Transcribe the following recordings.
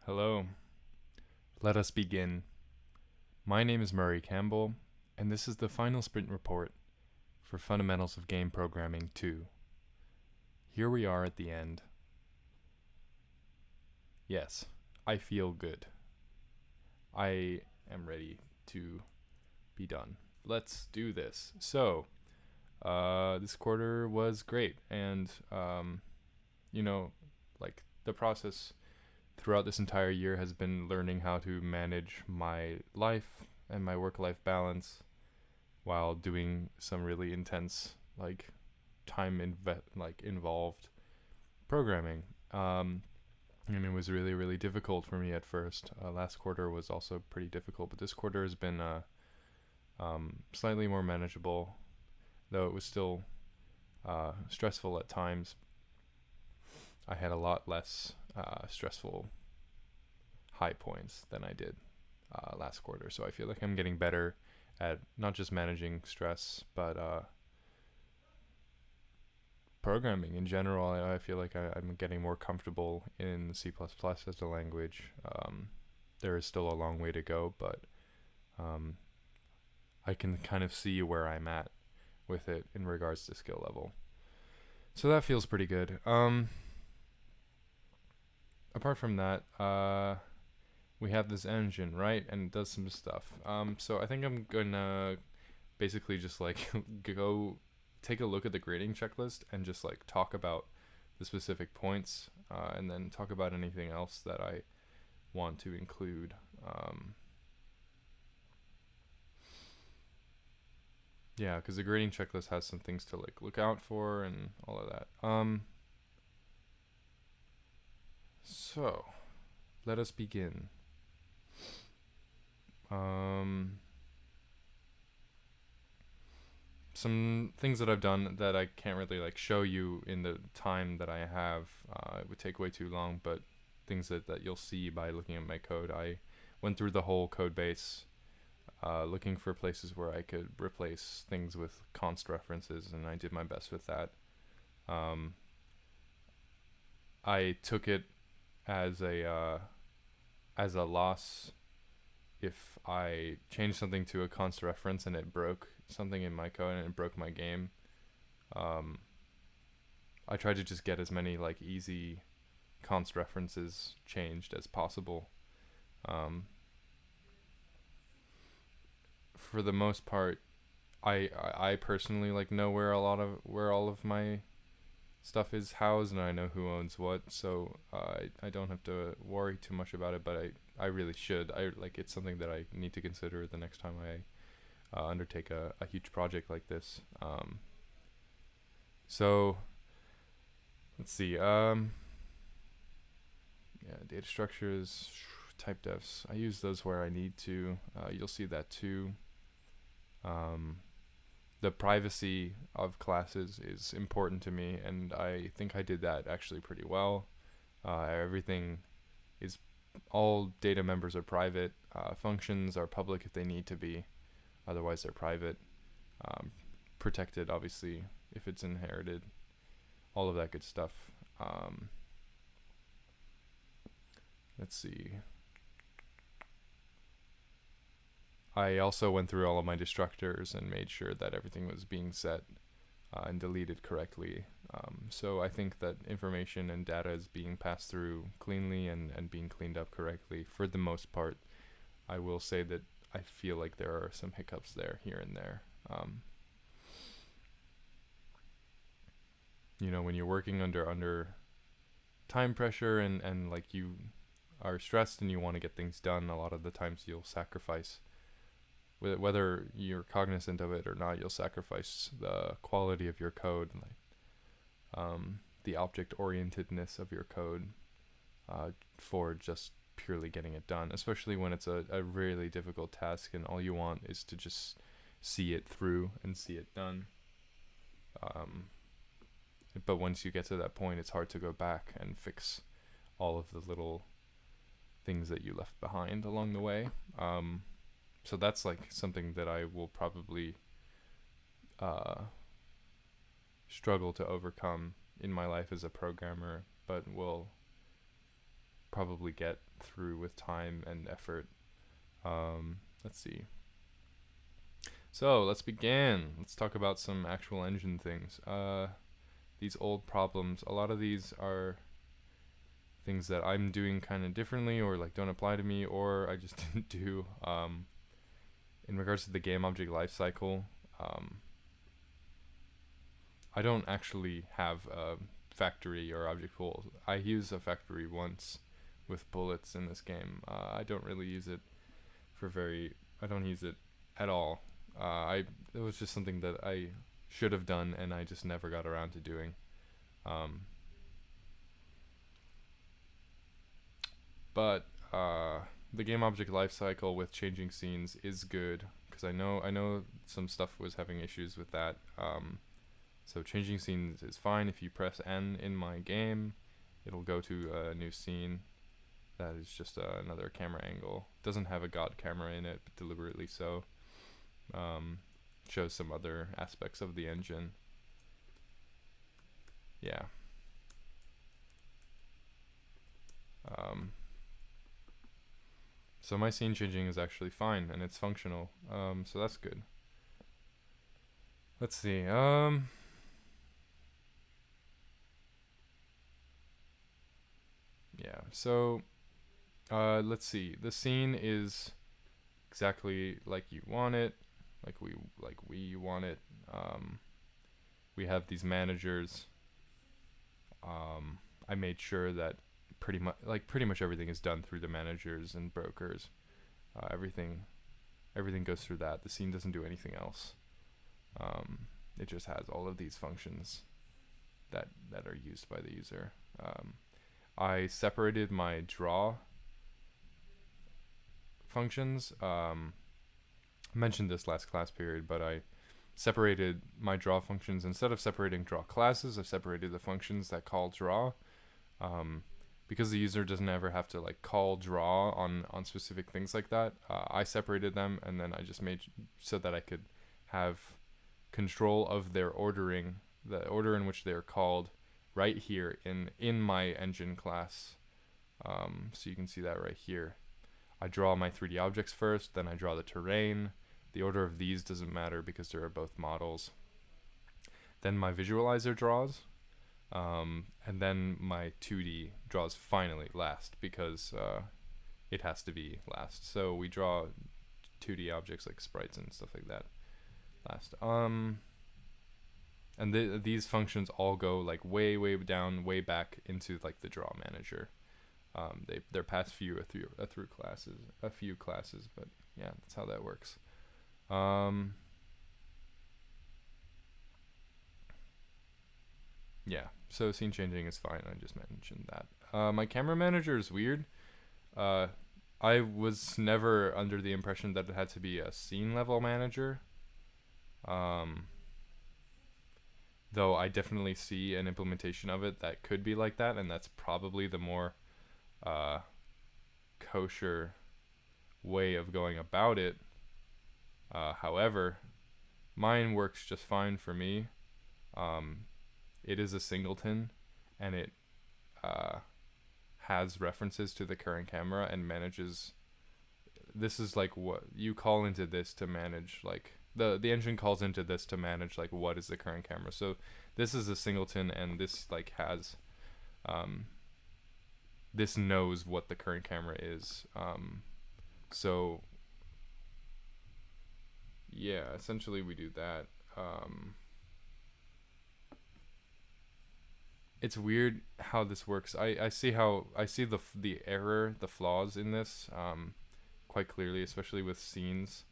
Hello. Let us begin. My name is Murray Campbell, and this is the final sprint report for Fundamentals of Game Programming 2. Here we are at the end. Yes, I feel good. I am ready to be done. Let's do this. This quarter was great, and like the process throughout this entire year has been learning how to manage my life and my work-life balance while doing some really intense, like involved programming. And it was really, really difficult for me at first. Last quarter was also pretty difficult, but this quarter has been slightly more manageable, though it was still stressful at times. I had a lot less stressful high points than I did last quarter, so I feel like I'm getting better at not just managing stress, but programming in general. I feel like I'm getting more comfortable in C++ as a language. There is still a long way to go, but I can kind of see where I'm at with it in regards to skill level. So that feels pretty good. Apart from that, we have this engine, right? And it does some stuff. So I think I'm gonna basically just like go take a look at the grading checklist and just like talk about the specific points, and then talk about anything else that I want to include. Yeah, because the grading checklist has some things to like look out for and all of that. So let us begin. Some things that I've done that I can't really like show you in the time that I have. It would take way too long, but things that you'll see by looking at my code. I went through the whole code base, looking for places where I could replace things with const references, and I did my best with that. I took it as a loss if I changed something to a const reference and it broke something in my code and it broke my game. I tried to just get as many like easy const references changed as possible. For the most part, I personally like know where all of my stuff is housed, and I know who owns what, so I don't have to worry too much about it, but I really should. It's something that I need to consider the next time I undertake a huge project like this. So let's see. Data structures, type defs. I use those where I need to. You'll see that too. The privacy of classes is important to me, and I think I did that actually pretty well. Everything is, all data members are private. Functions are public if they need to be, otherwise they're private. Protected, obviously, if it's inherited. All of that good stuff. Let's see. I also went through all of my destructors and made sure that everything was being set and deleted correctly. So I think that information and data is being passed through cleanly and being cleaned up correctly for the most part. I will say that I feel like there are some hiccups there, here and there. When you're working under time pressure and like you are stressed and you want to get things done, a lot of the times you'll sacrifice, whether you're cognizant of it or not, you'll sacrifice the quality of your code, the object-orientedness of your code, for just purely getting it done, especially when it's a really difficult task and all you want is to just see it through and see it done. But once you get to that point, it's hard to go back and fix all of the little things that you left behind along the way. So that's like something that I will probably struggle to overcome in my life as a programmer, but will probably get through with time and effort. Let's see. So let's begin. Let's talk about some actual engine things. These old problems, a lot of these are things that I'm doing kind of differently, or like don't apply to me, or I just didn't do. In regards to the game object lifecycle, I don't actually have a factory or object pool. I use a factory once with bullets in this game. I don't really use it I don't use it at all. It was just something that I should have done and I just never got around to doing. But the game object lifecycle with changing scenes is good, because I know some stuff was having issues with that. So changing scenes is fine. If you press N in my game, it'll go to a new scene. That is just another camera angle. Doesn't have a God camera in it, but deliberately so. Shows some other aspects of the engine. Yeah. So my scene changing is actually fine, and it's functional. So that's good. Let's see. Yeah. So let's see. The scene is exactly like you want it, like we want it. We have these managers. I made sure that pretty much everything is done through the managers and brokers. Everything goes through that. The scene doesn't do anything else. It just has all of these functions that are used by the user. I separated my draw functions. I mentioned this last class period, but I separated my draw functions. Instead of separating draw classes, I separated the functions that call draw. Because the user doesn't ever have to like call draw on specific things like that, I separated them, and then I just made so that I could have control of their ordering, the order in which they are called, right here in my engine class. So you can see that right here. I draw my 3D objects first, then I draw the terrain. The order of these doesn't matter because they are both models. Then my visualizer draws. And then my 2D draws finally last, because it has to be last. So we draw 2D objects like sprites and stuff like that last. And these functions all go like way down, way back into like the draw manager. They're past a few classes, but yeah, that's how that works. Yeah, so scene changing is fine. I just mentioned that. My camera manager is weird. I was never under the impression that it had to be a scene level manager. Though I definitely see an implementation of it that could be like that, and that's probably the more kosher way of going about it. However, mine works just fine for me. It is a singleton, and it has references to the current camera and manages. This is like what you call into this to manage, like the engine calls into this to manage like what is the current camera. So this is a singleton, and this like has this knows what the current camera is. So yeah, essentially we do that. It's weird how this works. I see the error, the flaws in this quite clearly, especially with scenes.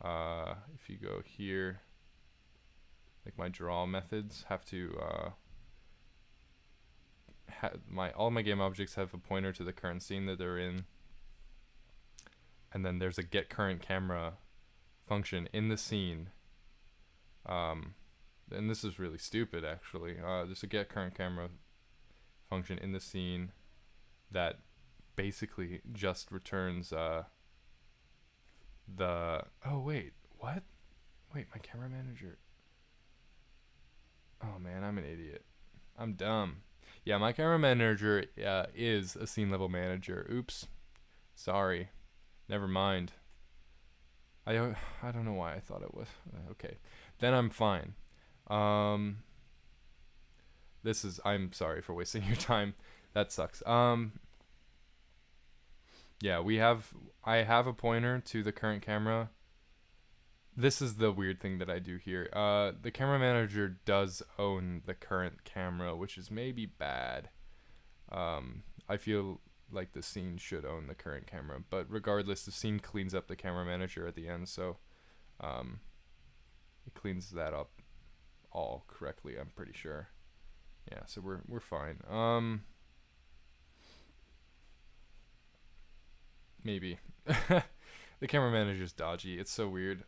If you go here, like my draw methods have to all my game objects have a pointer to the current scene that they're in, and then there's a get current camera function in the scene. And this is really stupid actually. There's a get current camera function in the scene that basically just returns oh wait, what? Wait, my camera manager. Oh man, I'm an idiot. I'm dumb. Yeah, my camera manager is a scene level manager. Oops. Sorry. Never mind. I don't know why I thought it was. Okay. Then I'm fine. I'm sorry for wasting your time. That sucks. Yeah, I have a pointer to the current camera. This is the weird thing that I do here. The camera manager does own the current camera, which is maybe bad. I feel like the scene should own the current camera, but regardless, the scene cleans up the camera manager at the end, so it cleans that up all correctly, I'm pretty sure. Yeah, so we're fine. Maybe. The camera manager's dodgy. It's so weird.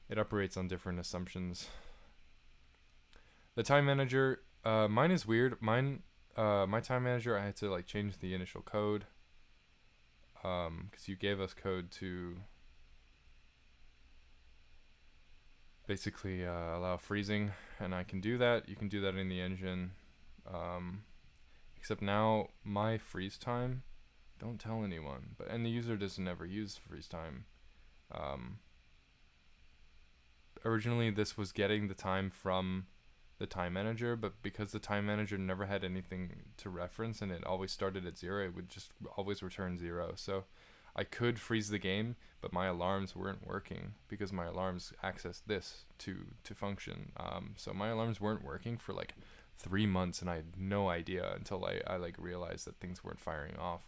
It operates on different assumptions. The time manager, mine is weird. My time manager, I had to like change the initial code. Because you gave us code to basically allow freezing, and I can do that. You can do that in the engine. Except now my freeze time, don't tell anyone, and the user doesn't ever use freeze time. Originally this was getting the time from the time manager, but because the time manager never had anything to reference and it always started at 0, it would just always return 0. So I could freeze the game, but my alarms weren't working because my alarms accessed this to function. So my alarms weren't working for like 3 months, and I had no idea until I like realized that things weren't firing off.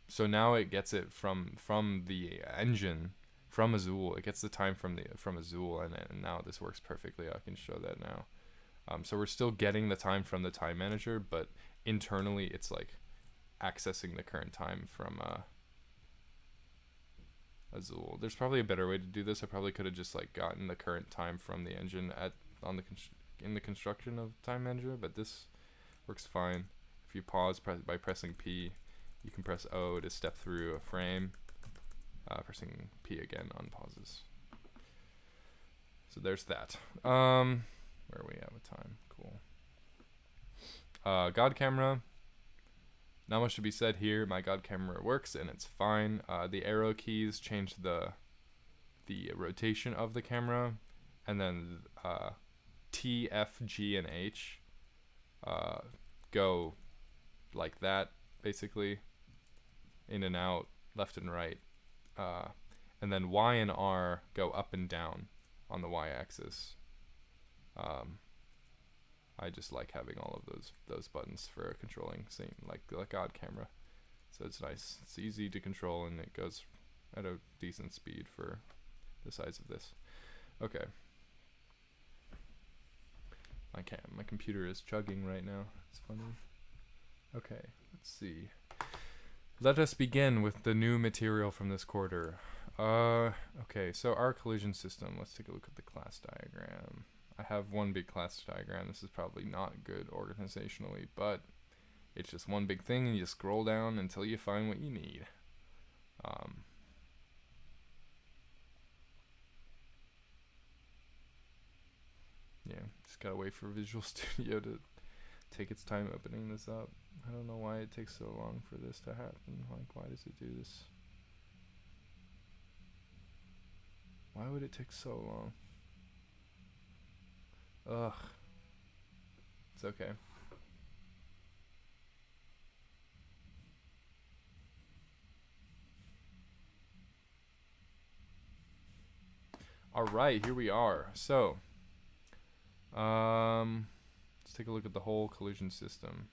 So now it gets it from the engine, from Azul. It gets the time from Azul, and now this works perfectly. I can show that now. So we're still getting the time from the time manager, but internally it's like accessing the current time from Azul. There's probably a better way to do this. I probably could have just like gotten the current time from the engine in the construction of time manager, but this works fine. If you pause by pressing P, you can press O to step through a frame. Pressing P again unpauses. So there's that. Where are we at with time? Cool. God camera. Not much to be said here. My God camera works and it's fine. The arrow keys change the rotation of the camera, and then T, F, G, and H go like that, basically, in and out, left and right. And then Y and R go up and down on the Y-axis. I just like having all of those buttons for controlling scene, like God camera. So it's nice. It's easy to control, and it goes at a decent speed for the size of this. Okay. My computer is chugging right now. It's funny. Okay, let's see. Let us begin with the new material from this quarter. Okay, so our collision system. Let's take a look at the class diagram. I have one big class diagram. This is probably not good organizationally, but it's just one big thing, and you scroll down until you find what you need. Yeah, just gotta wait for Visual Studio to take its time opening this up. I don't know why it takes so long for this to happen. Like, why does it do this? Why would it take so long? Ugh. It's okay. Alright, here we are. So, let's take a look at the whole collision system.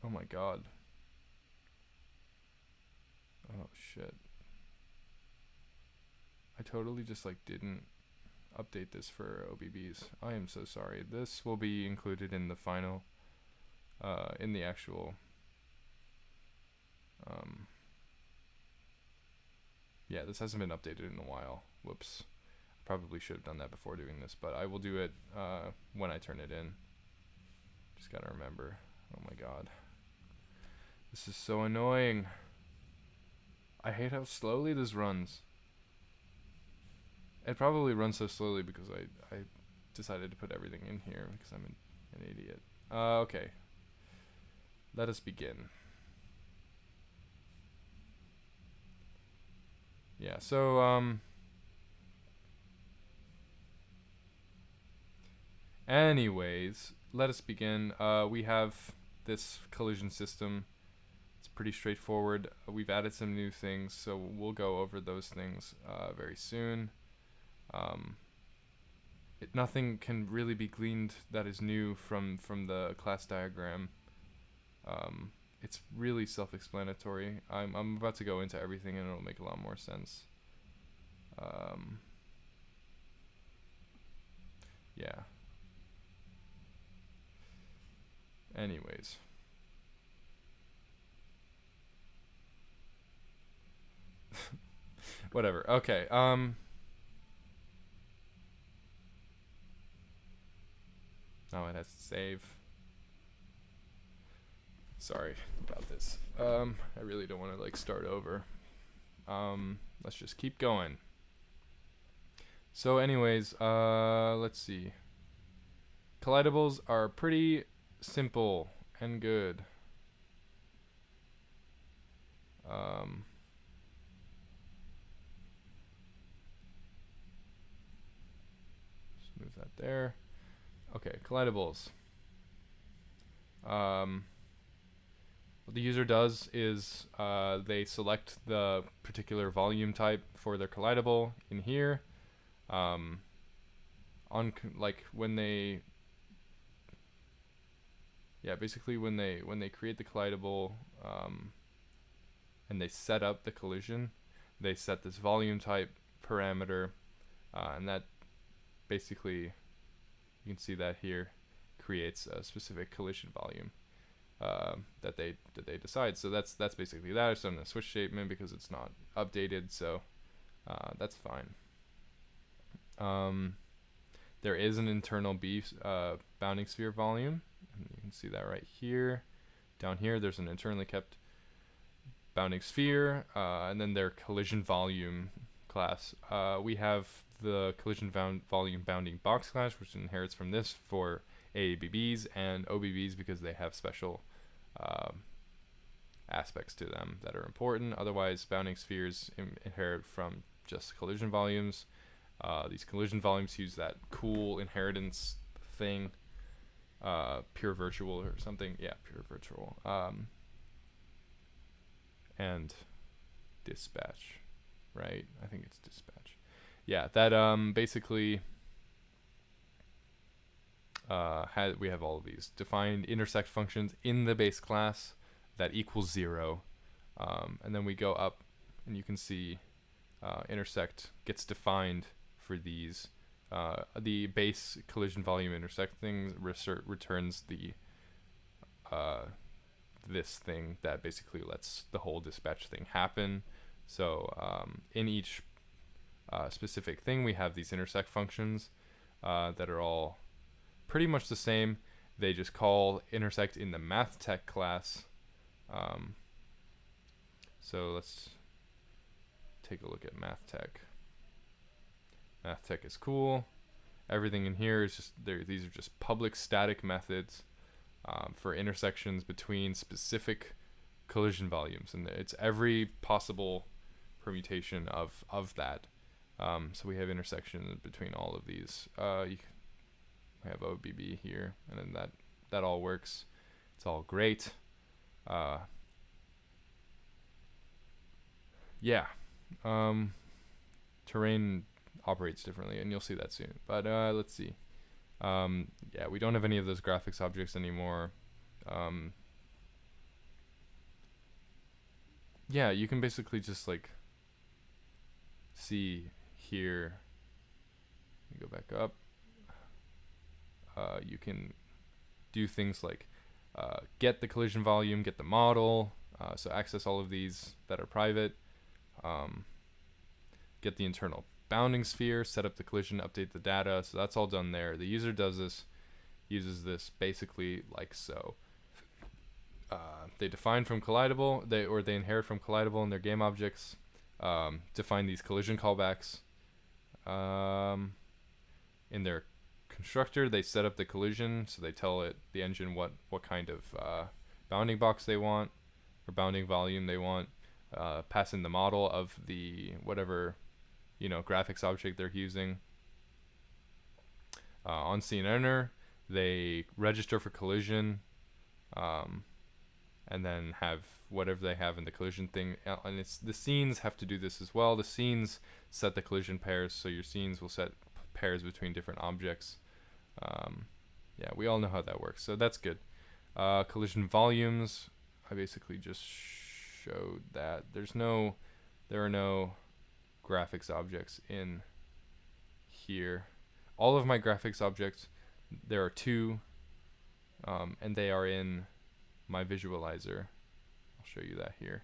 Oh my god. Oh shit. I totally just like didn't update this for OBBs. I am so sorry. This will be included in the final, in the actual, yeah, this hasn't been updated in a while. Whoops. Probably should have done that before doing this, but I will do it when I turn it in. Just gotta remember. Oh my god. This is so annoying. I hate how slowly this runs. It probably runs so slowly because I decided to put everything in here because I'm an idiot. Okay. Let us begin. Yeah, so, anyways, let us begin. We have this collision system. It's pretty straightforward. We've added some new things, so we'll go over those things very soon. Nothing can really be gleaned that is new from the class diagram. It's really self-explanatory. I'm about to go into everything, and it'll make a lot more sense. Yeah. Anyways. Whatever. Okay. Now it has to save. Sorry about this. I really don't want to like start over. Let's just keep going. So anyways, let's see. Collidables are pretty simple and good. Just move that there. Okay, collidables. What the user does is they select the particular volume type for their collidable in here. Like when they, yeah, basically when they create the collidable and they set up the collision, they set this volume type parameter, and that basically, you can see that here, creates a specific collision volume that they decide. So that's basically that. I've done a switch statement because it's not updated, so that's fine. There is an internal bounding sphere volume, and you can see that right here. Down here, there's an internally kept bounding sphere, and then their collision volume class. We have the collision volume bounding box class, which inherits from this for AABBs and OBBs because they have special aspects to them that are important. Otherwise, bounding spheres inherit from just collision volumes. These collision volumes use that cool inheritance thing, pure virtual or something. Yeah, pure virtual. And dispatch, right? I think it's dispatch. Yeah, that basically we have all of these defined intersect functions in the base class that equals 0, and then we go up, and you can see intersect gets defined for these. The base collision volume intersect thing returns the this thing that basically lets the whole dispatch thing happen. So in each specific thing, we have these intersect functions that are all pretty much the same. They just call intersect in the MathTech class. So let's take a look at MathTech. MathTech is cool. Everything in here is just there. These are just public static methods for intersections between specific collision volumes, and it's every possible permutation of that. So we have intersection between all of these. We have OBB here, and then that all works. It's all great. Yeah. Terrain operates differently, and you'll see that soon. But let's see. Yeah, we don't have any of those graphics objects anymore. Yeah, you can basically just like see here. Go back up. You can do things like get the collision volume, get the model, so access all of these that are private, get the internal bounding sphere, set up the collision, update the data. So that's all done there. The user does this, uses this basically like so. they define from collidable, they inherit from collidable in their game objects, define these collision callbacks. In their constructor, they set up the collision, so they tell the engine what kind of bounding box they want, or bounding volume they want. Pass in the model of the whatever graphics object they're using. On scene enter, they register for collision, and then have whatever they have in the collision thing. And the scenes have to do this as well. The scenes set the collision pairs, so your scenes will set pairs between different objects. Yeah, we all know how that works, so that's good. Collision volumes, I basically just showed that there are no graphics objects in here. All of my graphics objects, there are 2, and they are in my visualizer. I'll show you that here.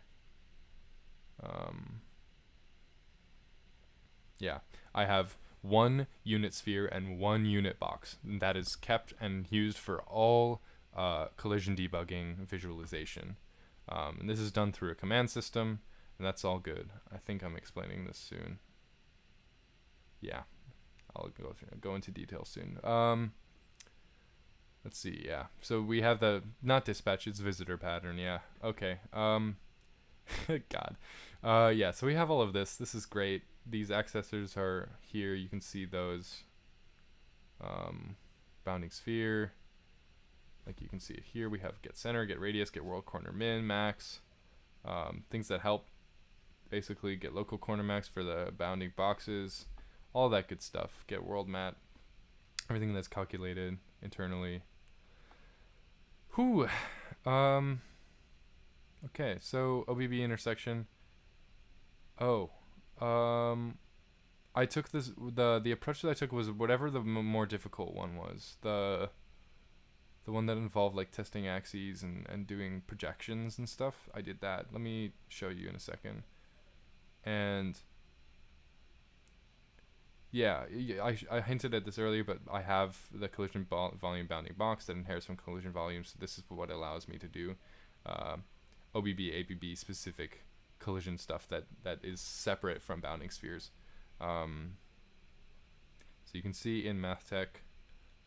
Yeah, I have 1 unit sphere and 1 unit box. That is kept and used for all collision debugging visualization. And this is done through a command system, and that's all good. I think I'm explaining this soon. Yeah, I'll go into detail soon. Let's see, yeah. So we have the, not dispatch, it's visitor pattern, yeah. Okay, God. Yeah, so we have all of this. This is great. These accessors are here. You can see those. Bounding sphere. Like you can see it here. We have get center, get radius, get world corner min, max. Things that help basically get local corner max for the bounding boxes. All that good stuff. Get world mat. Everything that's calculated internally. Whew. Okay, so OBB intersection. Oh. I took this, the approach that I took was whatever the more difficult one was. The one that involved like testing axes and doing projections and stuff. I did that. Let me show you in a second. And yeah, I hinted at this earlier, but I have the collision volume bounding box that inherits from collision volume, so this is what allows me to do OBB, ABB specific collision stuff that is separate from bounding spheres. So you can see in MathTech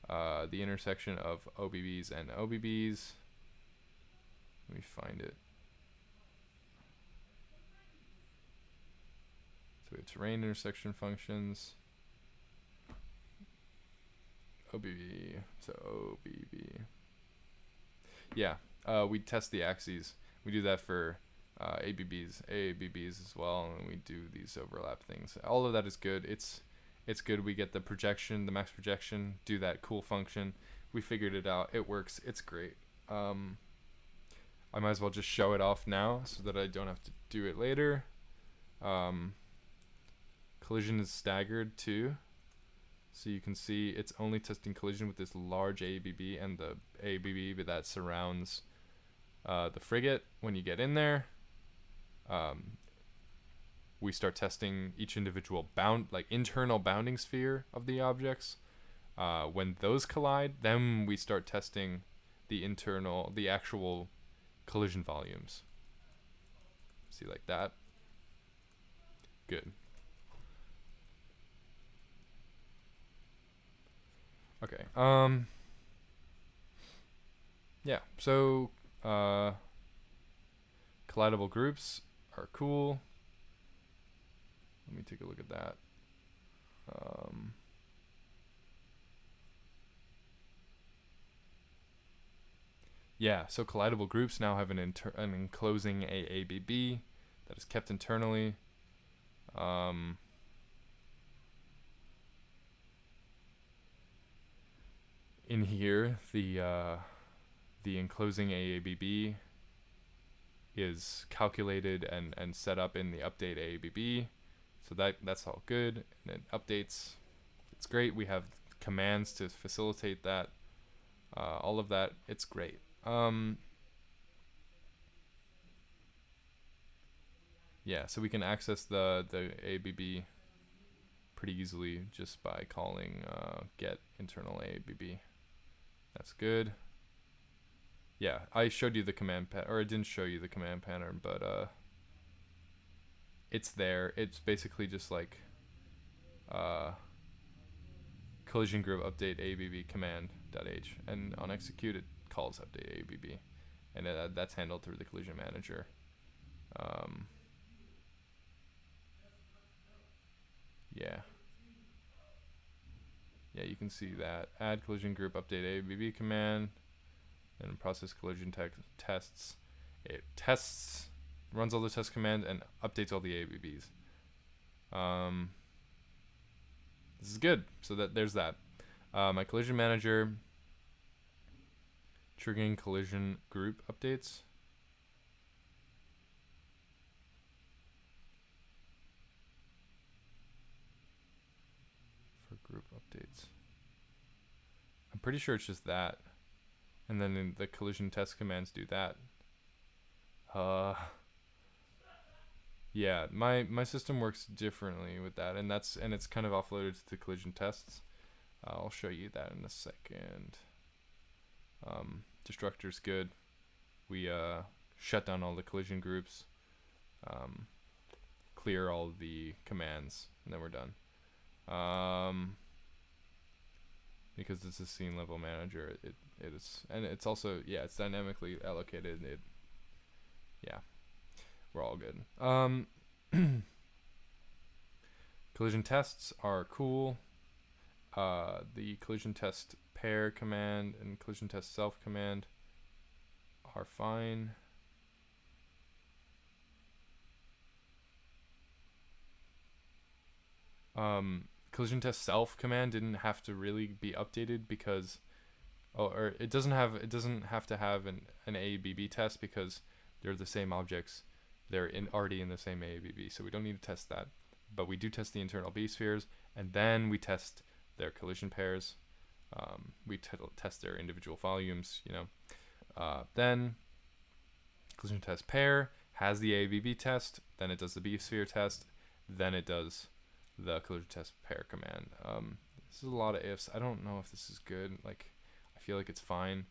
the intersection of OBBs and OBBs. Let me find it. So we have terrain intersection functions. OBB, so OBB. Yeah, we test the axes. We do that for ABBs as well, and we do these overlap things. All of that is good. It's good. We get the projection, the max projection, do that cool function. We figured it out. It works. It's great. I might as well just show it off now so that I don't have to do it later. Collision is staggered too. So you can see it's only testing collision with this large ABB and the ABB that surrounds the frigate. When you get in there, we start testing each individual internal bounding sphere of the objects. When those collide, then we start testing the actual collision volumes. See, like that. Good. Okay. Yeah. So collidable groups are cool. Let me take a look at that. Yeah. So collidable groups now have an enclosing AABB that is kept internally. In here, the enclosing AABB is calculated and set up in the update AABB, so that's all good. And it updates. It's great. We have commands to facilitate that. All of that. It's great. Yeah, so we can access the AABB pretty easily just by calling get internal AABB. That's good. Yeah, I showed you the command pattern, or I didn't show you the command pattern, but it's there. It's basically just like collision group update ABB command.h, and on execute it calls update ABB, and that's handled through the collision manager. Yeah. Yeah, you can see that. Add collision group update ABB command, and process collision tests. It tests, runs all the test commands, and updates all the ABBs. This is good. So there's that. My collision manager triggering collision group updates. For group updates. I'm pretty sure it's just that. And then in the collision test commands do that. Yeah, my system works differently with that, and it's kind of offloaded to the collision tests. I'll show you that in a second. Destructor's good. We shut down all the collision groups, clear all the commands, and then we're done. Because it's a scene level manager, it is, and it's also, yeah, it's dynamically allocated. Yeah, we're all good. Collision tests are cool. The collision test pair command and collision test self command are fine. Collision test self command didn't have to really be updated because, or it doesn't have to have an ABB test because they're the same objects. They're already in the same ABB, so we don't need to test that. But we do test the internal B spheres, and then we test their collision pairs. We test their individual volumes, then collision test pair has the ABB test, then it does the B sphere test, then it does the collision test pair command. This is a lot of ifs. I don't know if this is good. Like, I feel like it's fine.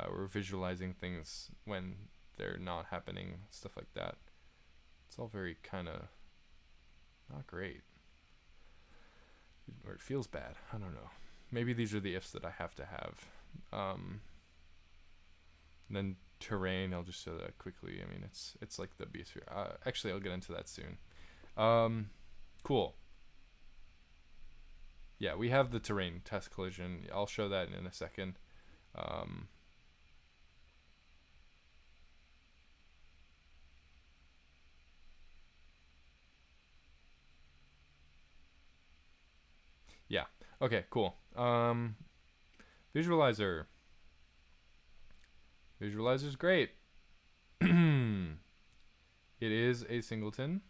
We're visualizing things when they're not happening, stuff like that. It's all very kind of not great. Or it feels bad. I don't know. Maybe these are the ifs that I have to have. Then terrain, I'll just show that quickly. I mean, it's like the B sphere. Actually, I'll get into that soon. Cool. Yeah, we have the terrain test collision. I'll show that in a second. Yeah. Okay, cool. Visualizer. Visualizer's great. It is a singleton.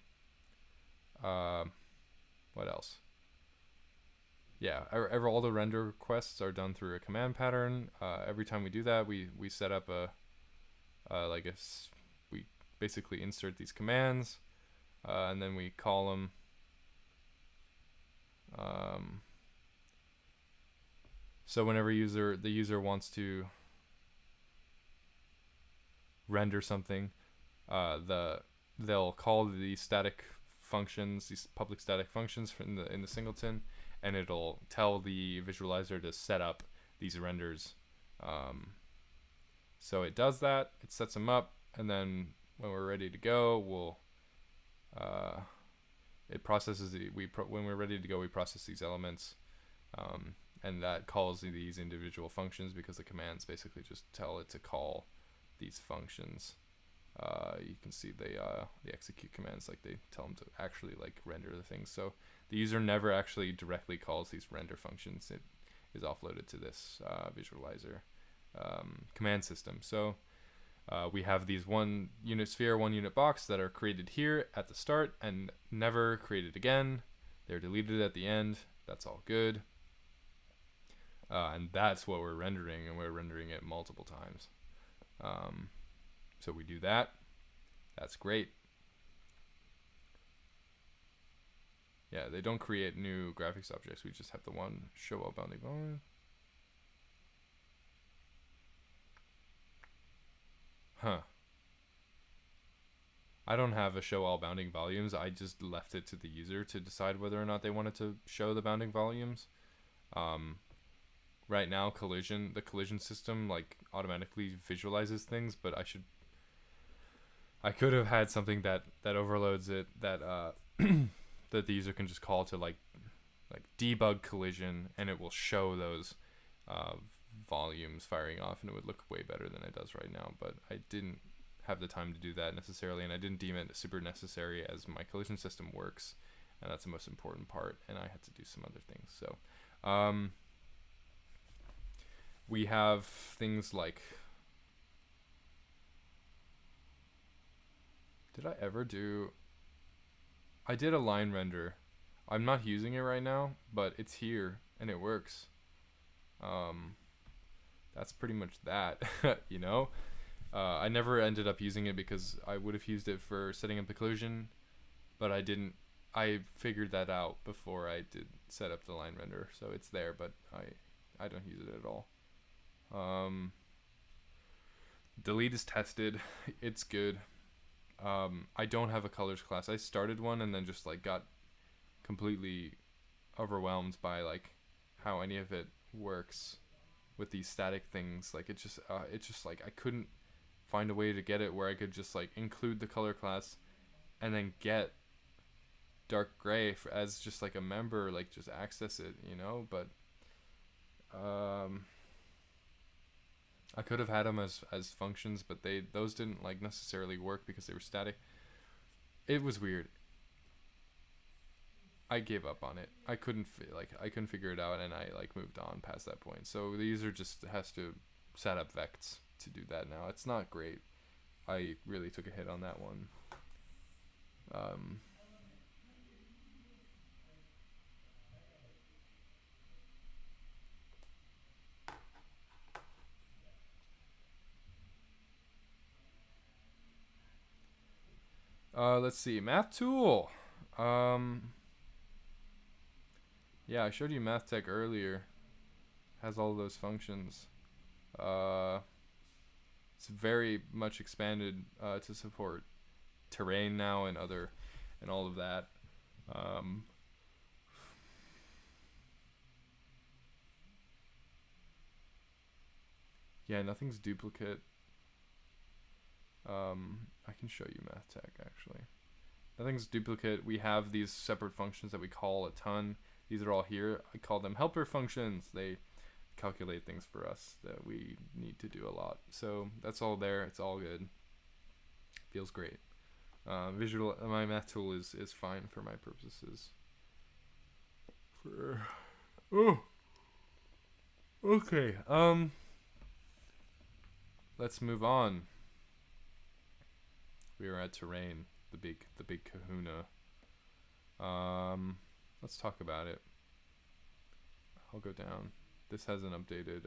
What else? Yeah, all the render requests are done through a command pattern. Every time we do that, we set up we basically insert these commands, and then we call them. So whenever the user wants to render something, they'll call these static functions, these public static functions in the singleton, and it'll tell the visualizer to set up these renders. So it does that, it sets them up, and then when we're ready to go, it processes when we're ready to go, we process these elements, and that calls these individual functions because the commands basically just tell it to call these functions. You can see the execute commands, like they tell them to actually like render the things. So the user never actually directly calls these render functions. It is offloaded to this visualizer command system. So we have these 1 unit sphere, 1 unit box that are created here at the start and never created again. They're deleted at the end. That's all good. And that's what we're rendering, and we're rendering it multiple times. So we do that. That's great. Yeah, they don't create new graphics objects. We just have the one show up bounding volume. Huh. I don't have a show all bounding volumes. I just left it to the user to decide whether or not they wanted to show the bounding volumes. Um, right now, the collision system like automatically visualizes things, but I could have had something that overloads it, that that the user can just call to like debug collision, and it will show those uh, volumes firing off, and it would look way better than it does right now. But I didn't have the time to do that necessarily, and I didn't deem it super necessary as my collision system works, and that's the most important part. And I had to do some other things. So we have things like, did I ever do? I did a line render. I'm not using it right now, but it's here and it works. That's pretty much that, you know? I never ended up using it because I would have used it for setting up the collision, but I didn't. I figured that out before I did set up the line render, so it's there, but I don't use it at all. Delete is tested. It's good. I don't have a colors class. I started one and then just like got completely overwhelmed by like how any of it works with these static things. Like it's just like I couldn't find a way to get it where I could just like include the color class and then get dark gray as just like a member, like just access it, you know. But I could have had them as functions, but those didn't like necessarily work because they were static. It was weird. I gave up on it. I couldn't figure it out, and I like moved on past that point. So the user just has to set up vects to do that now. It's not great. I really took a hit on that one. Let's see, MathTool. Yeah, I showed you MathTech earlier. Has all those functions. It's very much expanded to support terrain now and all of that. Yeah, nothing's duplicate. I can show you MathTech actually. Nothing's duplicate. We have these separate functions that we call a ton. These are all here. I call them helper functions. They calculate things for us that we need to do a lot. So that's all there. It's all good. Feels great. My math tool is fine for my purposes. Okay. Let's move on. We are at terrain, the big kahuna. Let's talk about it. I'll go down. This hasn't updated.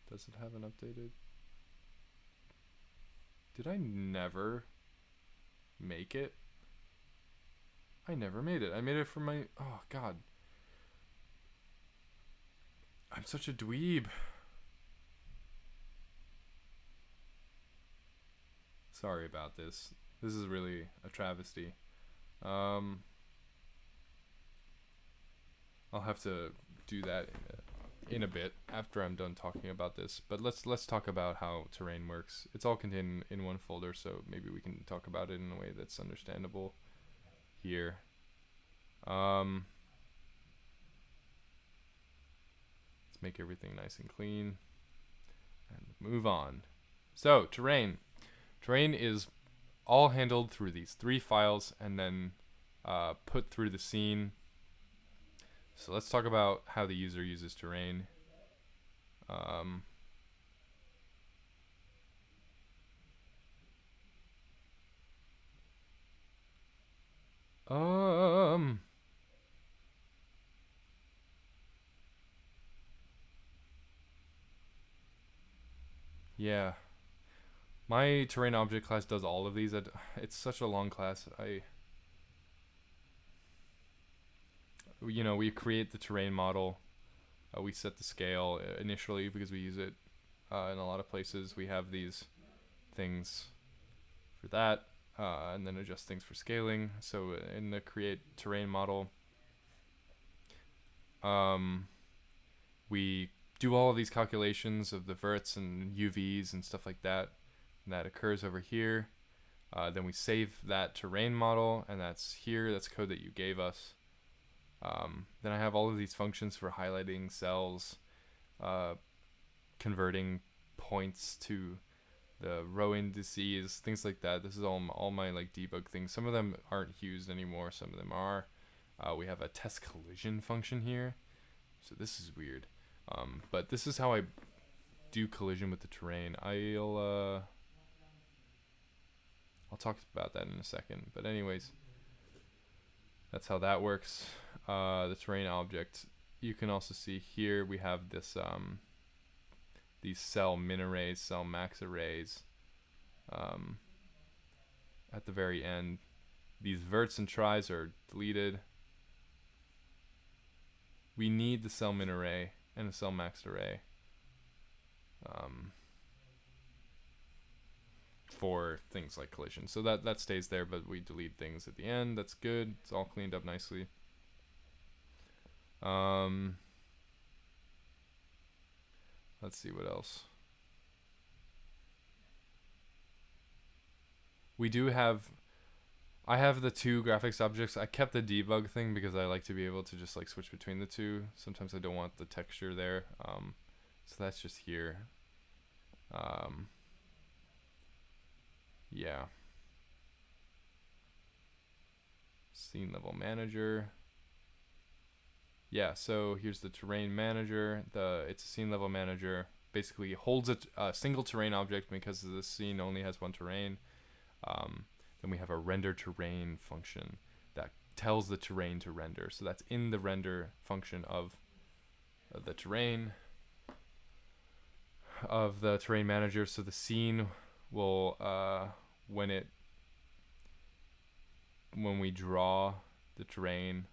Does it have an updated? Did I never make it? I never made it. I made it for my. Oh God. I'm such a dweeb. Sorry about this. This is really a travesty. I'll have to do that in a bit after I'm done talking about this. But let's talk about how terrain works. It's all contained in one folder, so maybe we can talk about it in a way that's understandable here. Let's make everything nice and clean and move on. So terrain is all handled through these 3 files and then put through the scene. So let's talk about how the user uses terrain. Yeah. My terrain object class does all of these. It's such a long class. you know, we create the terrain model. We set the scale initially because we use it in a lot of places. We have these things for that, and then adjust things for scaling. So in the create terrain model, we do all of these calculations of the verts and UVs and stuff like that. And that occurs over here. Then we save that terrain model, and that's here. That's code that you gave us. Then I have all of these functions for highlighting cells, converting points to the row indices, things like that. This is all my like debug things. Some of them aren't used anymore. Some of them are. We have a test collision function here. So this is weird. But this is how I do collision with the terrain. I'll talk about that in a second. But anyways, that's how that works. The terrain object. You can also see here we have this these cell min arrays, cell max arrays. At the very end, these verts and tries are deleted. We need the cell min array and the cell max array for things like collision. So that stays there, but we delete things at the end. That's good. It's all cleaned up nicely. Let's see what else. We do have, I have the two graphics objects. I kept the debug thing because I like to be able to just like switch between the two. Sometimes I don't want the texture there. So that's just here. Yeah. Scene level manager. Yeah, so here's the terrain manager. It's a scene level manager. Basically holds a single terrain object because the scene only has one terrain. Then we have a render terrain function that tells the terrain to render. So that's in the render function of the terrain manager. So the scene will when we draw the terrain,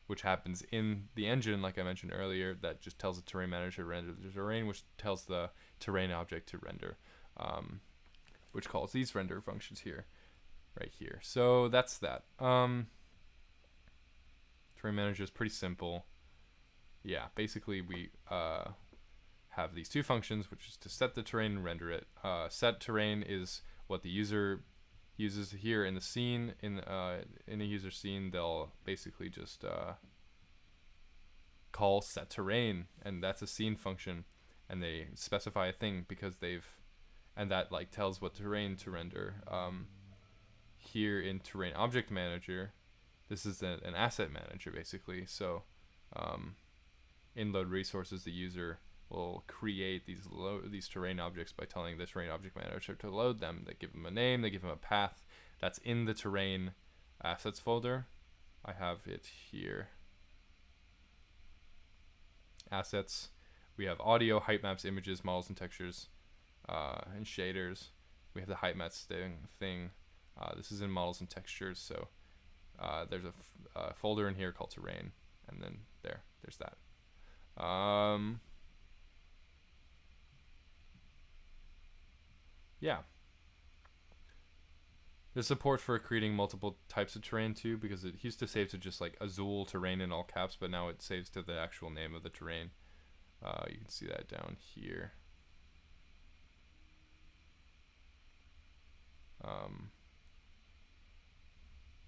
which happens in the engine, like I mentioned earlier, that just tells the terrain manager to render the terrain, which tells the terrain object to render, which calls these render functions here, right here. So that's that. Terrain manager is pretty simple. Yeah, basically we have these two functions, which is to set the terrain and render it. Set terrain is what the user uses here in the scene. In a user scene, they'll basically just call set terrain, and that's a scene function, and they specify a thing because and that like tells what terrain to render. Here in terrain object manager, this is an asset manager basically. So in load resources, the user will create these terrain objects by telling the terrain object manager to load them. They give them a name, they give them a path. That's in the terrain assets folder. I have it here. Assets. We have audio, height maps, images, models and textures, and shaders. We have the height maps thing. This is in models and textures. So there's a folder in here called terrain, and then there's that. Yeah. There's support for creating multiple types of terrain too, because it used to save to just like Azul terrain in all caps, but now it saves to the actual name of the terrain. You can see that down here.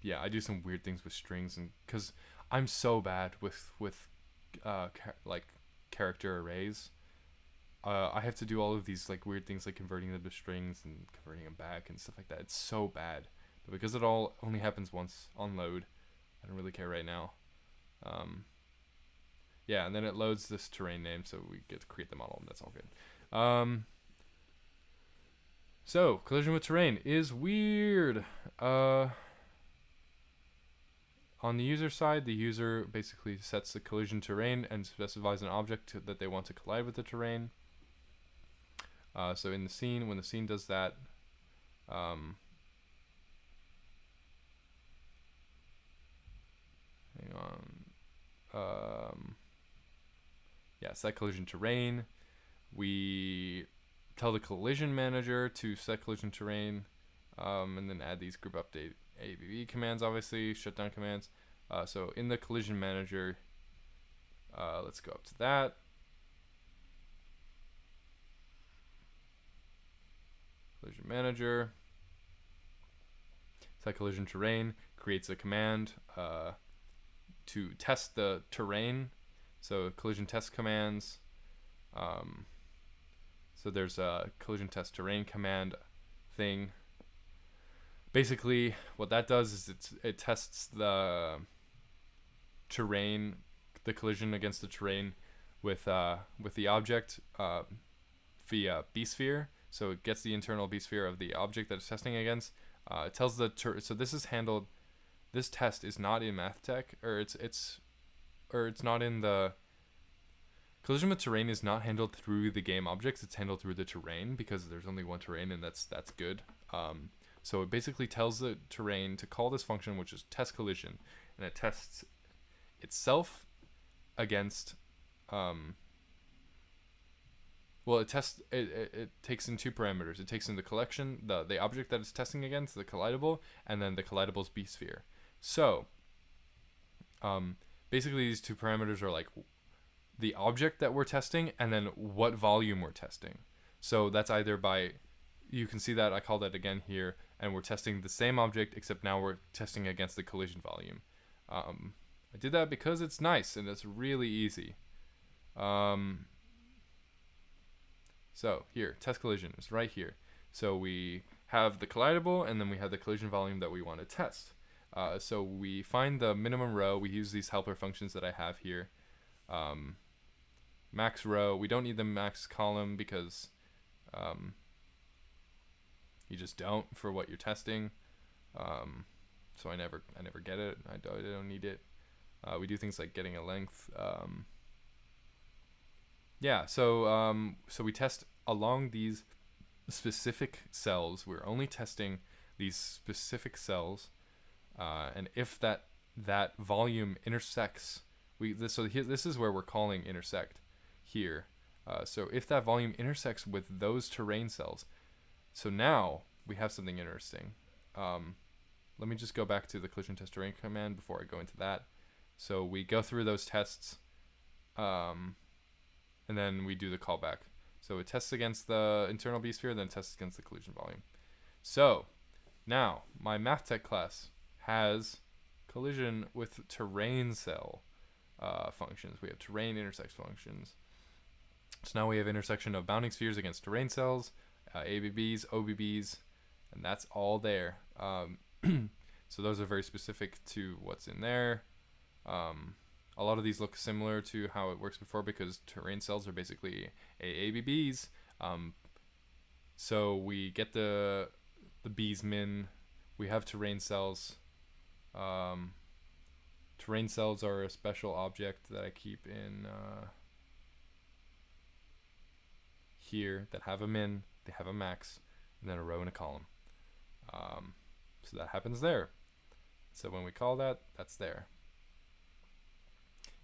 Yeah, I do some weird things with strings, and because I'm so bad with like character arrays. I have to do all of these like weird things like converting them to strings and converting them back and stuff like that. It's so bad, but because it all only happens once on load, I don't really care right now. Yeah, and then it loads this terrain name, so we get to create the model, and that's all good. So collision with terrain is weird. On the user side, the user basically sets the collision terrain and specifies an object that they want to collide with the terrain. So in the scene, when the scene does that, hang on. set collision terrain. We tell the collision manager to set collision terrain, and then add these group update ABB commands, obviously, shutdown commands. So in the collision manager, let's go up to that. Collision manager, set collision terrain, creates a command to test the terrain. So collision test commands. So there's a collision test terrain command thing. Basically, what that does is it tests the terrain, the collision against the terrain with the object via B-sphere. So it gets the internal B-sphere of the object that it's testing against. It tells the so this is handled. This test is not in MathTech, or it's not in the collision with terrain is not handled through the game objects. It's handled through the terrain because there's only one terrain, and that's good. So it basically tells the terrain to call this function, which is test collision, and it tests itself against. Well, it takes in two parameters. It takes in the collection, the object that it's testing against, the collidable, and then the collidable's B-sphere. So, basically these two parameters are like the object that we're testing and then what volume we're testing. So that's either by, you can see that I call that again here, and we're testing the same object except now we're testing against the collision volume. I did that because it's nice and it's really easy. So here, test collision is right here. So we have the collidable, and then we have the collision volume that we want to test. So we find the minimum row. We use these helper functions that I have here. Max row. We don't need the max column because you just don't for what you're testing. So I never get it. I don't need it. We do things like getting a length. So we test along these specific cells. We're only testing these specific cells, and if that volume intersects, this is where we're calling intersect here. So if that volume intersects with those terrain cells, so now we have something interesting. Let me just go back to the collision test terrain command before I go into that. So we go through those tests. And then we do the callback. So it tests against the internal B-sphere, then tests against the collision volume. So now my MathTech class has collision with terrain cell functions. We have terrain intersect functions. So now we have intersection of bounding spheres against terrain cells, ABBs, OBBs, and that's all there. So those are very specific to what's in there. A lot of these look similar to how it works before because terrain cells are basically ABBs. So we get the B's min. We have terrain cells. Terrain cells are a special object that I keep in here that have a min, they have a max, and then a row and a column. So that happens there. So when we call that, that's there.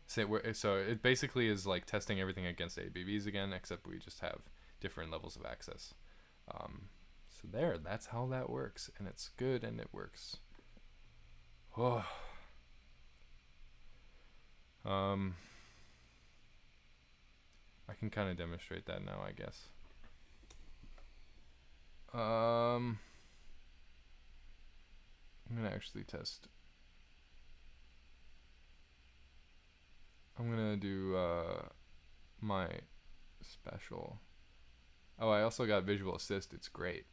So it basically is like testing everything against ABBs again, except we just have different levels of access. So that's how that works, and it's good and it works. Oh. I can kind of demonstrate that now, I guess. I'm gonna actually test. I'm gonna do my special. Oh, I also got visual assist. It's great.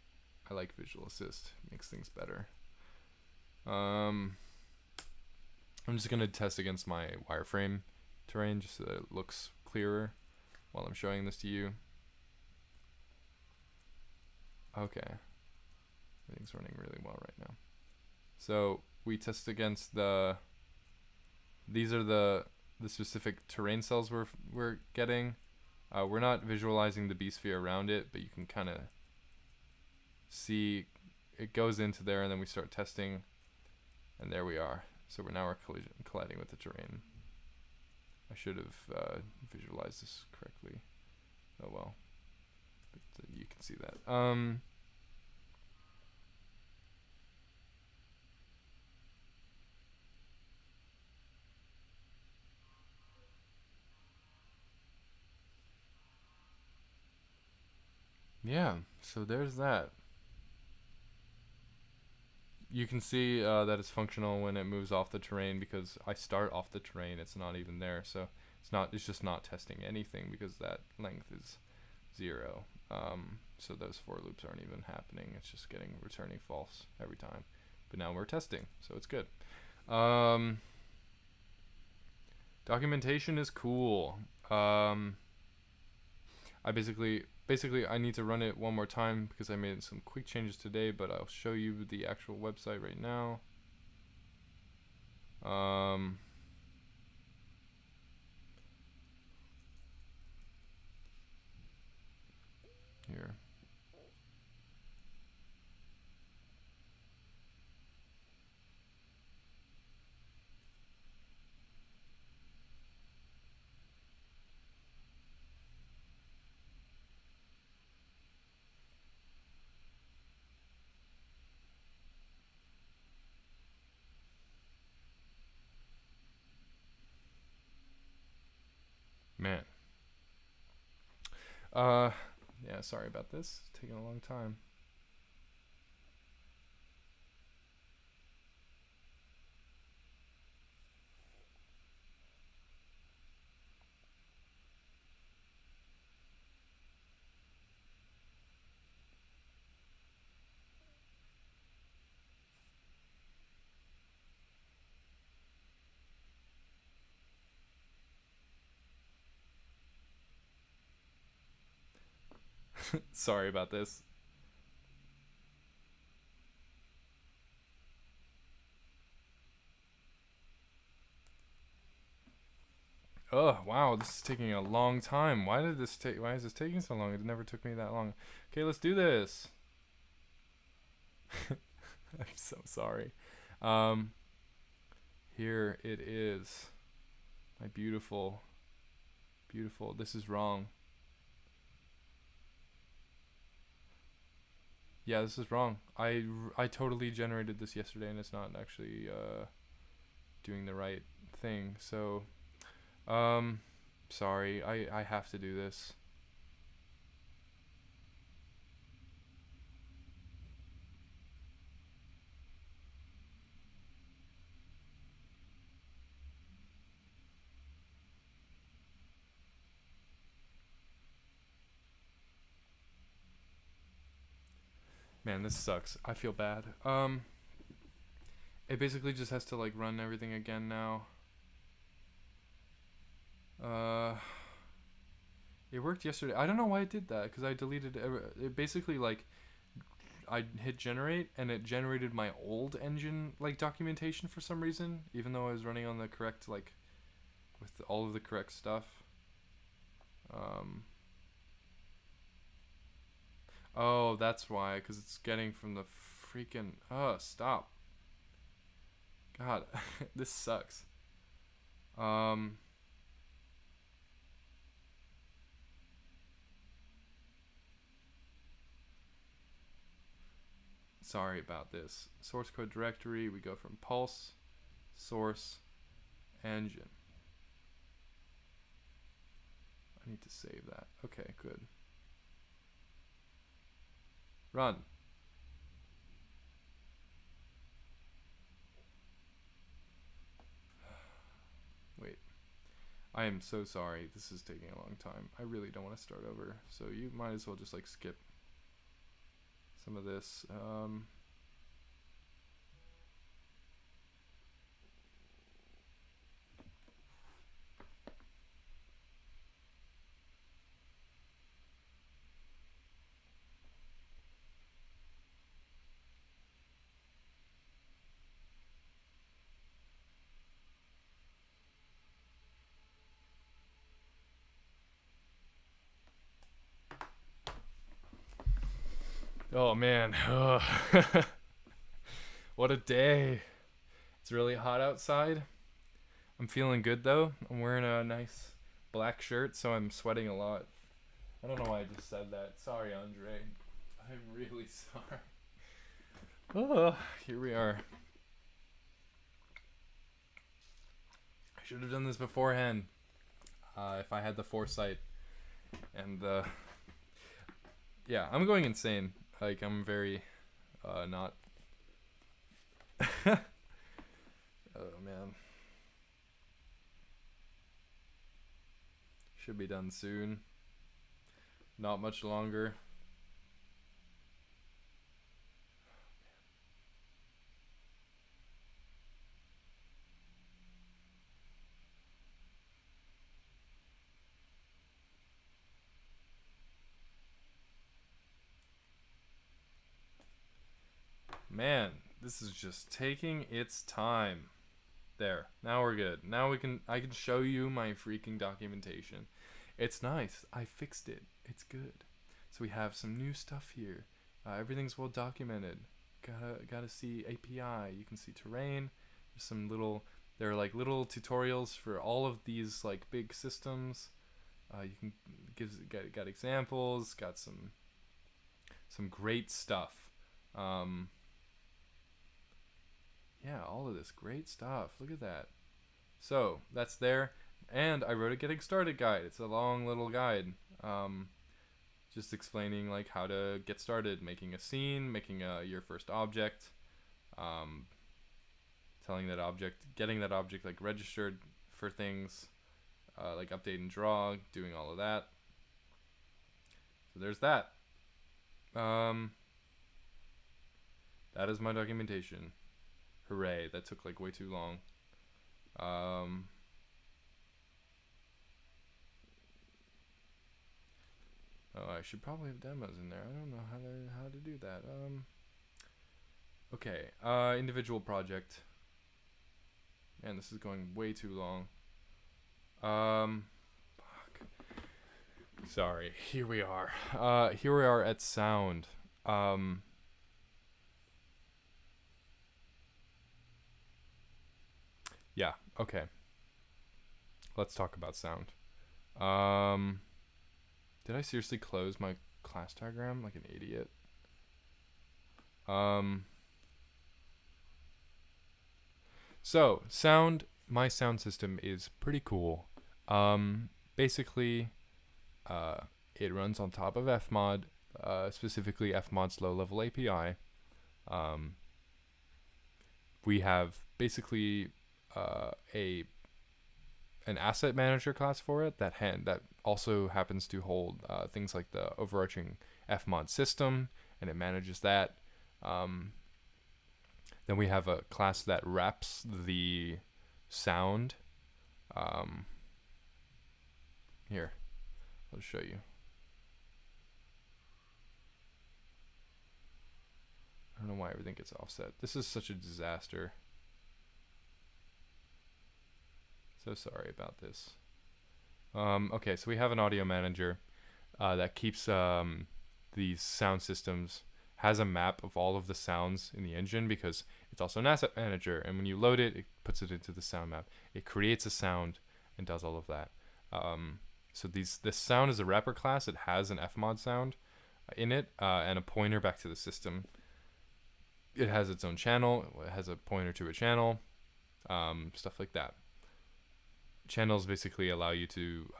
I like visual assist. Makes things better. I'm just gonna test against my wireframe terrain just so that it looks clearer while I'm showing this to you. Okay. Everything's running really well right now. So we test against these are the specific terrain cells we're getting. We're not visualizing the B-sphere around it, but you can kind of see it goes into there, and then we start testing, and there we are. So we're colliding with the terrain. I should have visualized this correctly. Oh well, but you can see that. Yeah, so there's that. You can see that it's functional when it moves off the terrain because I start off the terrain. It's not even there, so it's not. It's just not testing anything because that length is 0. So those for loops aren't even happening. It's just returning false every time. But now we're testing, so it's good. Documentation is cool. I basically I need to run it one more time because I made some quick changes today, but I'll show you the actual website right now. Here. Man. Yeah, sorry about this. It's taking a long time. Sorry about this. Oh, wow, this is taking a long time. Why is this taking so long? It never took me that long. Okay, let's do this. I'm so sorry. Here it is. My beautiful, beautiful. This is wrong. Yeah, this is wrong. I totally generated this yesterday and it's not actually doing the right thing. So, sorry. I have to do this. Man, this sucks. I feel bad. It basically just has to like run everything again now. It worked yesterday. I don't know why it did that because I deleted it. Basically, like I hit generate and it generated my old engine like documentation for some reason, even though I was running on the correct like with all of the correct stuff. Oh, that's why, because it's getting from the freaking. Oh, stop. God, this sucks. Sorry about this. Source code directory, we go from pulse, source, engine. I need to save that. Okay, good. Run. Wait. I am so sorry. This is taking a long time. I really don't want to start over. So you might as well just like skip some of this. Oh man. What a day. It's really hot outside. I'm feeling good though. I'm wearing a nice black shirt, so I'm sweating a lot. I don't know why I just said that. Sorry, Andre. I'm really sorry. Oh, here we are. I should have done this beforehand. If I had the foresight and the yeah, I'm going insane. Like I'm very not. Oh man, should be done soon. Not much longer. Man, this is just taking its time. There. Now we're good. Now I can show you my freaking documentation. It's nice. I fixed it. It's good. So we have some new stuff here. Everything's well documented. Gotta see API. You can see terrain. There's some little. There are like little tutorials for all of these like big systems. You can got examples. Got some great stuff. Yeah, all of this great stuff. Look at that. So that's there, and I wrote a getting started guide. It's a long little guide. Just explaining like how to get started making a scene, making your first object, telling that object, getting that object like registered for things, like update and draw, doing all of that. So there's that. That is my documentation. Hooray! That took like way too long. Oh, I should probably have demos in there. I don't know how to do that. Okay. Individual project. Man, this is going way too long. Fuck. Sorry. Here we are. Here we are at sound. Yeah. Okay. Let's talk about sound. Did I seriously close my class diagram like an idiot? So sound, my sound system is pretty cool. Basically, it runs on top of Fmod, specifically Fmod's low-level API. We have basically an asset manager class for it that also happens to hold things like the overarching Fmod system, and it manages that. Then we have a class that wraps the sound. Here, I'll show you. I don't know why everything gets offset. This is such a disaster. So sorry about this. Okay, so we have an audio manager that keeps these sound systems, has a map of all of the sounds in the engine because it's also an asset manager. And when you load it, it puts it into the sound map. It creates a sound and does all of that. So this sound is a wrapper class. It has an Fmod sound in it and a pointer back to the system. It has its own channel. It has a pointer to a channel, stuff like that. Channels basically allow you to,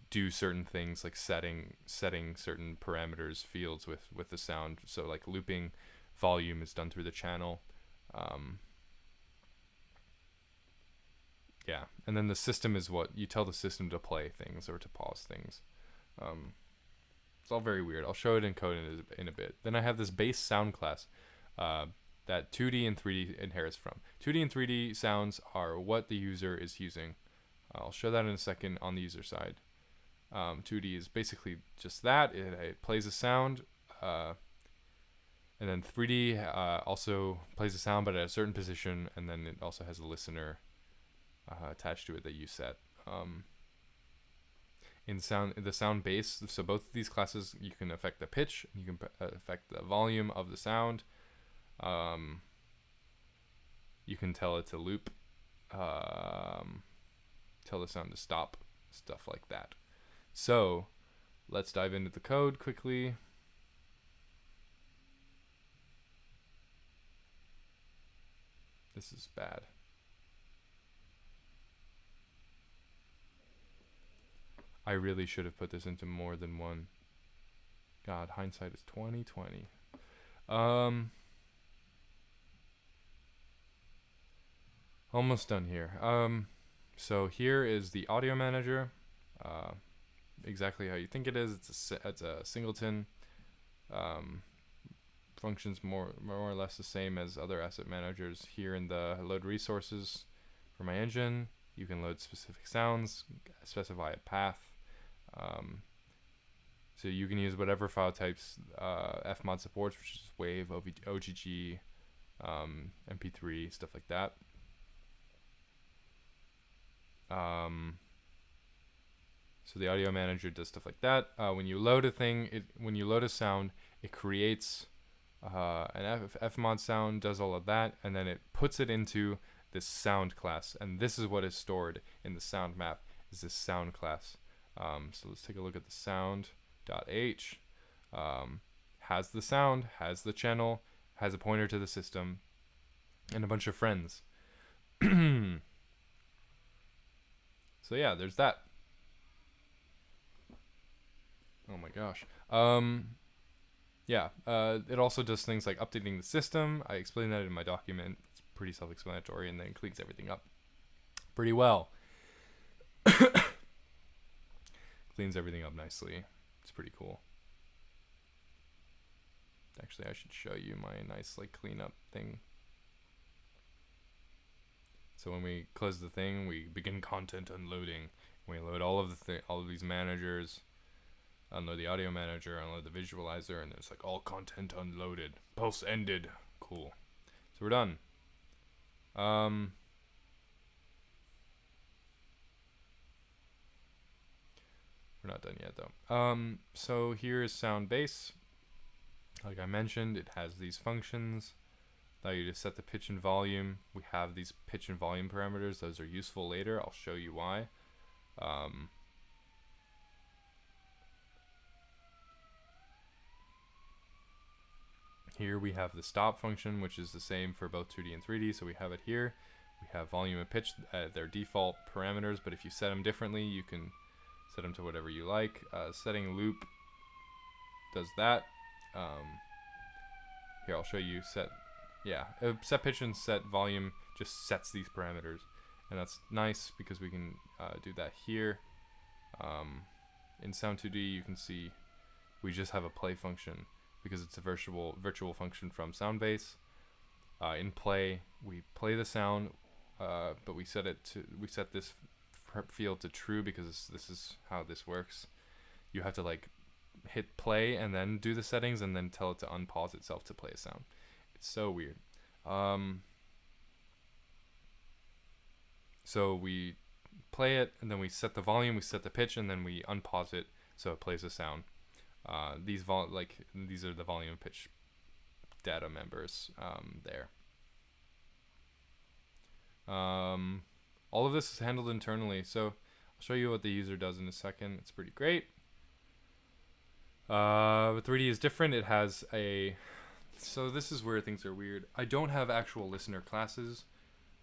do certain things like setting certain parameters, fields with the sound. So like looping volume is done through the channel. Yeah, and then the system is what you tell the system to play things or to pause things. It's all very weird. I'll show it in code in a bit. Then I have this base sound class that 2D and 3D inherits from. 2D and 3D sounds are what the user is using. I'll show that in a second on the user side. 2D is basically just that. It plays a sound. And then 3D also plays a sound but at a certain position, and then it also has a listener attached to it that you set. In the sound base, so both of these classes, you can affect the pitch, you can affect the volume of the sound. You can tell it to loop, tell the sound to stop, stuff like that. So let's dive into the code quickly. This is bad. I really should have put this into more than one. God, hindsight is 2020. Almost done here. So here is the audio manager. Exactly how you think it is. It's a singleton. Functions more or less the same as other asset managers. Here in the load resources for my engine, you can load specific sounds, specify a path. So you can use whatever file types Fmod supports, which is WAV, OGG, MP3, stuff like that. So the audio manager does stuff like that. When you load a thing, when you load a sound, it creates an Fmod sound, does all of that, and then it puts it into this sound class. And this is what is stored in the sound map, is this sound class. So let's take a look at the sound.h. Has the sound, has the channel, has a pointer to the system, and a bunch of friends. So yeah, there's that. Oh my gosh. Yeah, it also does things like updating the system. I explained that in my document. It's pretty self-explanatory, and then cleans everything up pretty well. Cleans everything up nicely. It's pretty cool. Actually, I should show you my nice like cleanup thing. So when we close the thing, we begin content unloading. We load all of these managers, unload the audio manager, unload the visualizer, and there's like all content unloaded. Pulse ended. Cool. So we're done. We're not done yet though. So here is sound base. Like I mentioned, it has these functions. Allow you to set the pitch and volume. We have these pitch and volume parameters. Those are useful later. I'll show you why. Here we have the stop function, which is the same for both 2D and 3D. So we have it here. We have volume and pitch, their default parameters, but if you set them differently, you can set them to whatever you like. Setting loop does that. Here, I'll show you set pitch and set volume just sets these parameters, and that's nice because we can do that here. In Sound 2D, you can see we just have a play function because it's a virtual function from Soundbase. In play, we play the sound, but we set this field to true because this is how this works. You have to like hit play and then do the settings and then tell it to unpause itself to play a sound. It's so weird. So we play it and then we set the volume, we set the pitch, and then we unpause it so it plays a sound. These are the volume and pitch data members there. All of this is handled internally, so I'll show you what the user does in a second. It's pretty great. But 3D is different. It has so this is where things are weird. I don't have actual listener classes,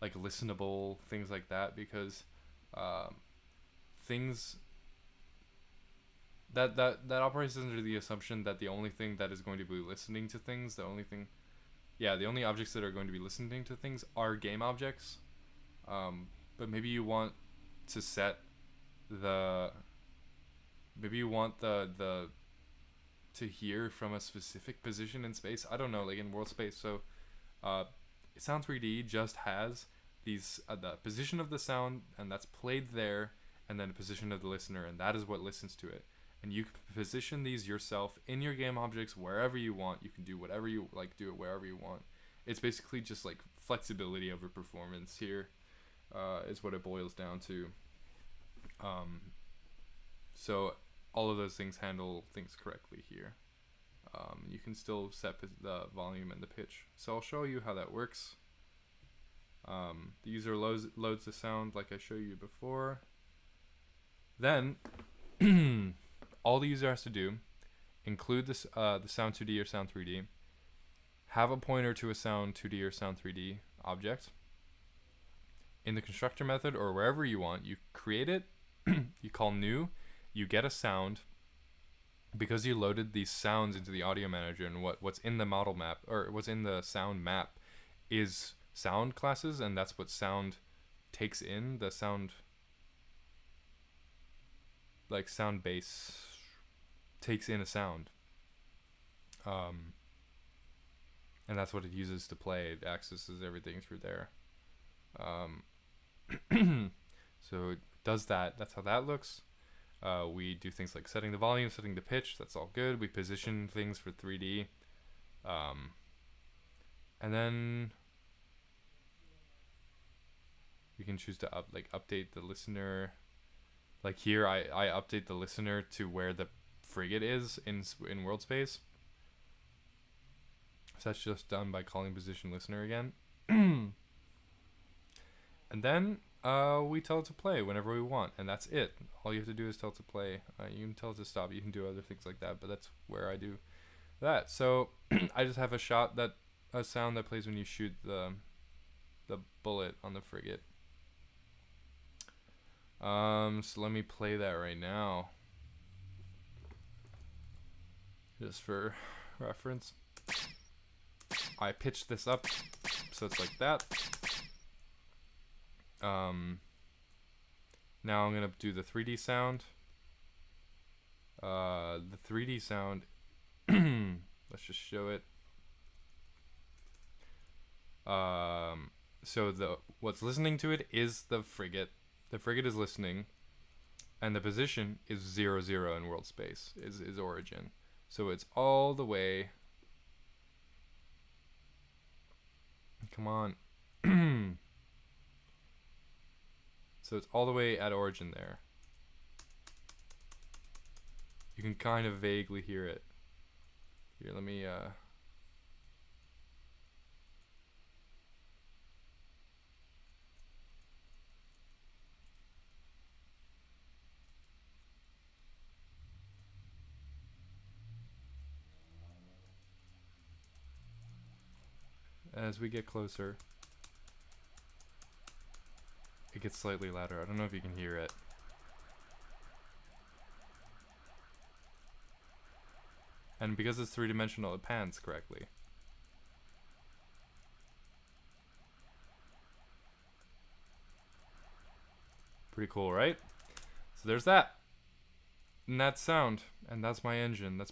like listenable things like that, because things that operates under the assumption that the only thing that is going to be listening to things, the only objects that are going to be listening to things are game objects. But maybe you want to set the to hear from a specific position in space. I don't know, like in world space. So Sound 3D just has these the position of the sound, and that's played there, and then the position of the listener, and that is what listens to it. And you can position these yourself in your game objects wherever you want. You can do whatever you like, do it wherever you want. It's basically just like flexibility over performance here, is what it boils down to. So all of those things handle things correctly here. You can still set the volume and the pitch. So I'll show you how that works. The user loads the sound like I showed you before. Then all the user has to do, include this the sound 2D or sound 3D, have a pointer to a sound 2D or sound 3D object. In the constructor method or wherever you want, you create it, you call new, you get a sound. Because you loaded these sounds into the audio manager, and what's in the model map, or what's in the sound map, is sound classes, and that's what sound takes in. The sound, like sound base, takes in a sound. And that's what it uses to play. It accesses everything through there. So it does that. That's how that looks. We do things like setting the volume, setting the pitch. That's all good. We position things for 3D. And then we can choose to update the listener. Like here, I update the listener to where the frigate is in world space. So that's just done by calling position listener again. And then we tell it to play whenever we want, and that's it. All you have to do is tell it to play. You can tell it to stop. You can do other things like that, but that's where I do that. So I just have a sound that plays when you shoot the bullet on the frigate. So let me play that right now, just for reference. I pitched this up so it's like that. Now I'm gonna do the 3D sound. The 3D sound, let's just show it. So what's listening to it is the frigate. The frigate is listening, and the position is 0, 0 in world space, is origin. So it's all the way. Come on. So it's all the way at origin there. You can kind of vaguely hear it. Here, let me as we get closer, it gets slightly louder. I don't know if you can hear it. And because it's three-dimensional, it pans correctly. Pretty cool, right? So there's that. And that's sound. And that's my engine. That's